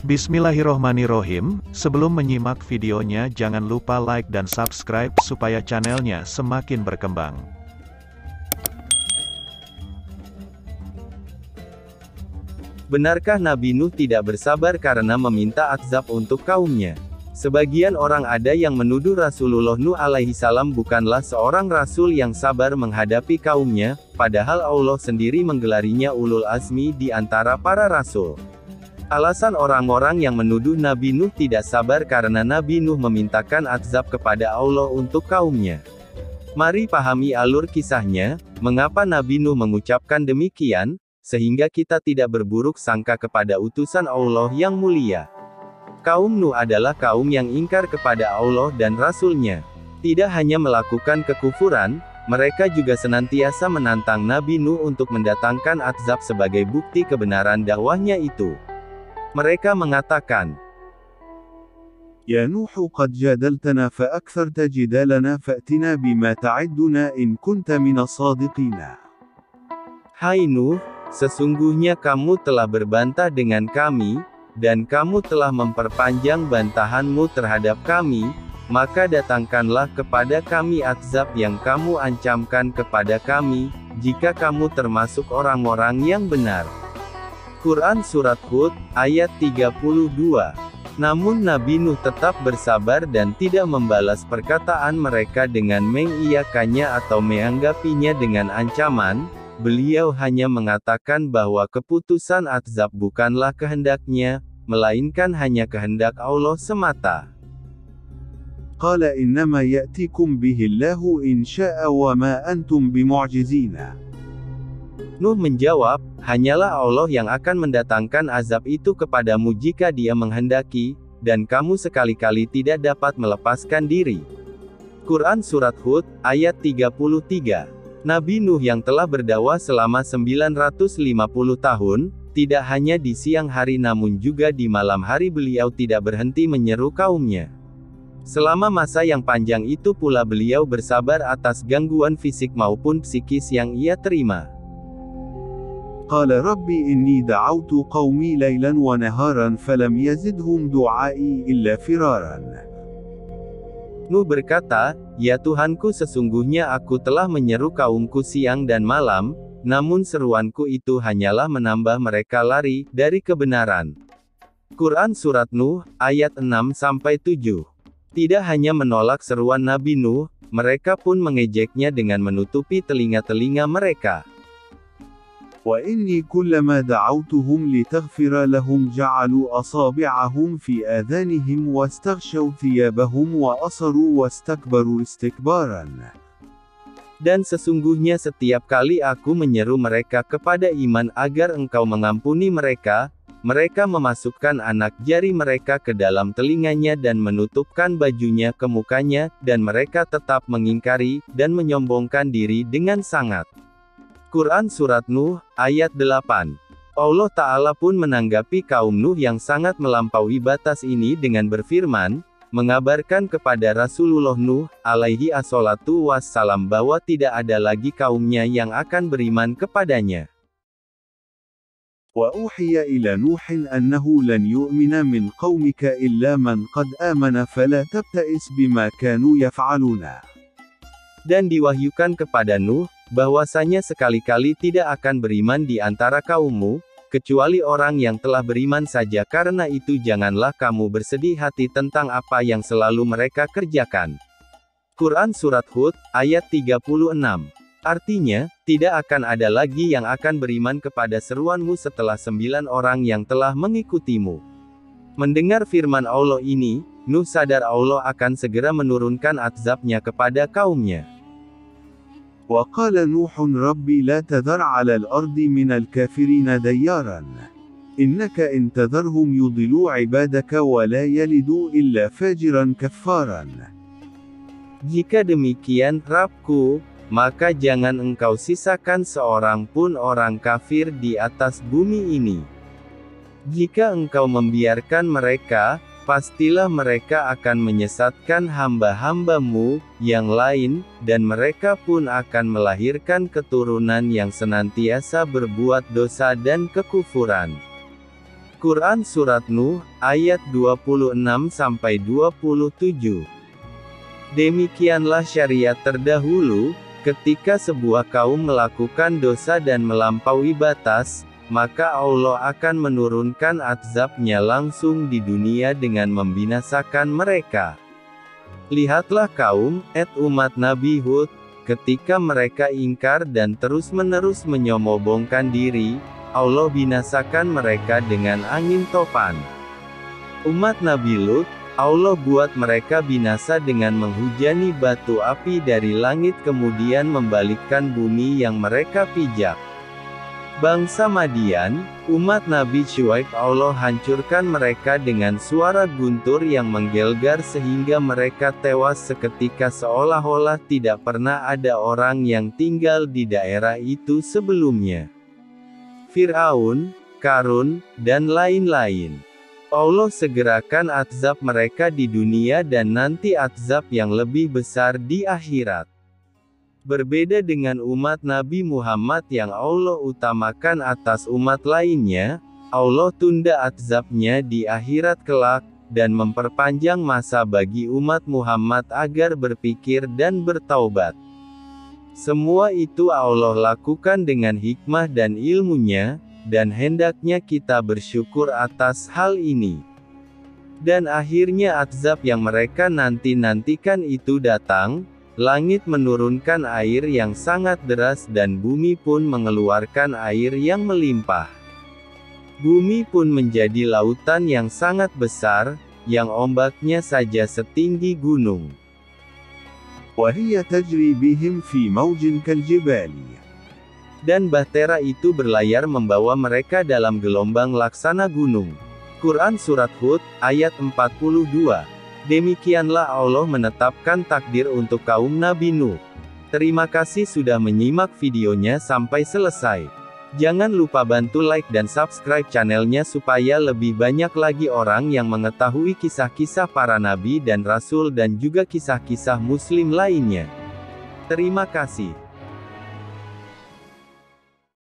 Bismillahirrohmanirrohim, sebelum menyimak videonya jangan lupa like dan subscribe supaya channelnya semakin berkembang. Benarkah Nabi Nuh tidak bersabar karena meminta azab untuk kaumnya? Sebagian orang ada yang menuduh Rasulullah Nuh alaihi salam bukanlah seorang rasul yang sabar menghadapi kaumnya, padahal Allah sendiri menggelarinya ulul azmi di antara para rasul. Alasan orang-orang yang menuduh Nabi Nuh tidak sabar karena Nabi Nuh memintakan azab kepada Allah untuk kaumnya. Mari pahami alur kisahnya, mengapa Nabi Nuh mengucapkan demikian, sehingga kita tidak berburuk sangka kepada utusan Allah yang mulia. Kaum Nuh adalah kaum yang ingkar kepada Allah dan Rasul-Nya. Tidak hanya melakukan kekufuran, mereka juga senantiasa menantang Nabi Nuh untuk mendatangkan azab sebagai bukti kebenaran dakwahnya itu. Mereka mengatakan, Ya Nuh qad jadaltana fa aktharta jidalana fa'tina bima ta'iduna in kunta minas sadiqina. Hai Nuh, sesungguhnya kamu telah berbantah dengan kami, dan kamu telah memperpanjang bantahanmu terhadap kami, maka datangkanlah kepada kami azab yang kamu ancamkan kepada kami, jika kamu termasuk orang-orang yang benar. Quran Surat Hud, ayat 32. Namun Nabi Nuh tetap bersabar dan tidak membalas perkataan mereka dengan mengiyakannya atau menanggapinya dengan ancaman. Beliau hanya mengatakan bahwa keputusan azab bukanlah kehendaknya, melainkan hanya kehendak Allah semata. Qala innama ya'tikum bihillahu in sya'a wa ma antum bimu'jizina. Nuh menjawab, hanyalah Allah yang akan mendatangkan azab itu kepadamu jika Dia menghendaki, dan kamu sekali-kali tidak dapat melepaskan diri. Quran Surat Hud, ayat 33. Nabi Nuh yang telah berdakwah selama 950 tahun, tidak hanya di siang hari namun juga di malam hari beliau tidak berhenti menyeru kaumnya. Selama masa yang panjang itu pula beliau bersabar atas gangguan fisik maupun psikis yang ia terima. Qala Rabbi inni da'autu qawmi laylan wa naharan falam yazidhum du'ai illa firaran. Nuh berkata, Ya Tuhanku sesungguhnya aku telah menyeru kaumku siang dan malam, namun seruanku itu hanyalah menambah mereka lari dari kebenaran. Quran Surat Nuh, ayat 6-7. Tidak hanya menolak seruan Nabi Nuh, mereka pun mengejeknya dengan menutupi telinga-telinga mereka. Wa inni kullama da'awtuhum litaghfira lahum ja'alu asabi'ahum fi adhanihim wastaghshaw thiyabahum wa asaru wastakbaru istikbaran. Dan sesungguhnya setiap kali aku menyeru mereka kepada iman agar engkau mengampuni mereka, mereka memasukkan anak jari mereka ke dalam telinganya dan menutupkan bajunya ke mukanya, dan mereka tetap mengingkari, dan menyombongkan diri dengan sangat. Quran Surat Nuh, ayat 8. Allah Ta'ala pun menanggapi kaum Nuh yang sangat melampaui batas ini dengan berfirman, mengabarkan kepada Rasulullah Nuh, alaihi assalatu wassalam bahwa tidak ada lagi kaumnya yang akan beriman kepadanya. Wa uhiya ila Nuhin annahu lan yu'mina min qawmika illa man qad amana fala tabta'is bima kanu yaf'aluna. Dan diwahyukan kepada Nuh, bahwasanya sekali-kali tidak akan beriman di antara kaummu, kecuali orang yang telah beriman saja. Karena itu janganlah kamu bersedih hati tentang apa yang selalu mereka kerjakan. Quran Surat Hud, ayat 36. Artinya, tidak akan ada lagi yang akan beriman kepada seruanmu setelah 9 orang yang telah mengikutimu. Mendengar firman Allah ini, Nuh sadar Allah akan segera menurunkan azabnya kepada kaumnya. Wa qala Nuhun Rabbi la tadhar 'ala al-ardi min al-kafirin dayyaran. Innaka in tadharhum yudhilu 'ibadaka wa la yalidu illa fajiran kaffaran. Jika demikian, Rabbku, maka jangan engkau sisakan seorang pun orang kafir di atas bumi ini. Jika engkau membiarkan mereka, pastilah mereka akan menyesatkan hamba-hambamu yang lain, dan mereka pun akan melahirkan keturunan yang senantiasa berbuat dosa dan kekufuran. Quran Surat Nuh, ayat 26-27. Demikianlah syariat terdahulu, ketika sebuah kaum melakukan dosa dan melampaui batas, maka Allah akan menurunkan azab-Nya langsung di dunia dengan membinasakan mereka. Lihatlah kaum umat Nabi Hud, ketika mereka ingkar dan terus-menerus menyombongkan diri, Allah binasakan mereka dengan angin topan. Umat Nabi Lut, Allah buat mereka binasa dengan menghujani batu api dari langit kemudian membalikkan bumi yang mereka pijak. Bangsa Madian, umat Nabi Syuaib, Allah hancurkan mereka dengan suara guntur yang menggelegar sehingga mereka tewas seketika seolah-olah tidak pernah ada orang yang tinggal di daerah itu sebelumnya. Fir'aun, Qarun, dan lain-lain. Allah segerakan azab mereka di dunia dan nanti azab yang lebih besar di akhirat. Berbeda dengan umat Nabi Muhammad yang Allah utamakan atas umat lainnya, Allah tunda azab-Nya di akhirat kelak, dan memperpanjang masa bagi umat Muhammad agar berpikir dan bertaubat. Semua itu Allah lakukan dengan hikmah dan ilmu-Nya, dan hendaknya kita bersyukur atas hal ini. Dan akhirnya azab yang mereka nanti-nantikan itu datang, langit menurunkan air yang sangat deras dan bumi pun mengeluarkan air yang melimpah. Bumi pun menjadi lautan yang sangat besar, yang ombaknya saja setinggi gunung. وهي تجري بهم في موج كالجبال. Dan bahtera itu berlayar membawa mereka dalam gelombang laksana gunung. Quran Surat Hud, ayat 42. Demikianlah Allah menetapkan takdir untuk kaum Nabi Nuh. Terima kasih sudah menyimak videonya sampai selesai. Jangan lupa bantu like dan subscribe channelnya supaya lebih banyak lagi orang yang mengetahui kisah-kisah para nabi dan rasul dan juga kisah-kisah muslim lainnya. Terima kasih.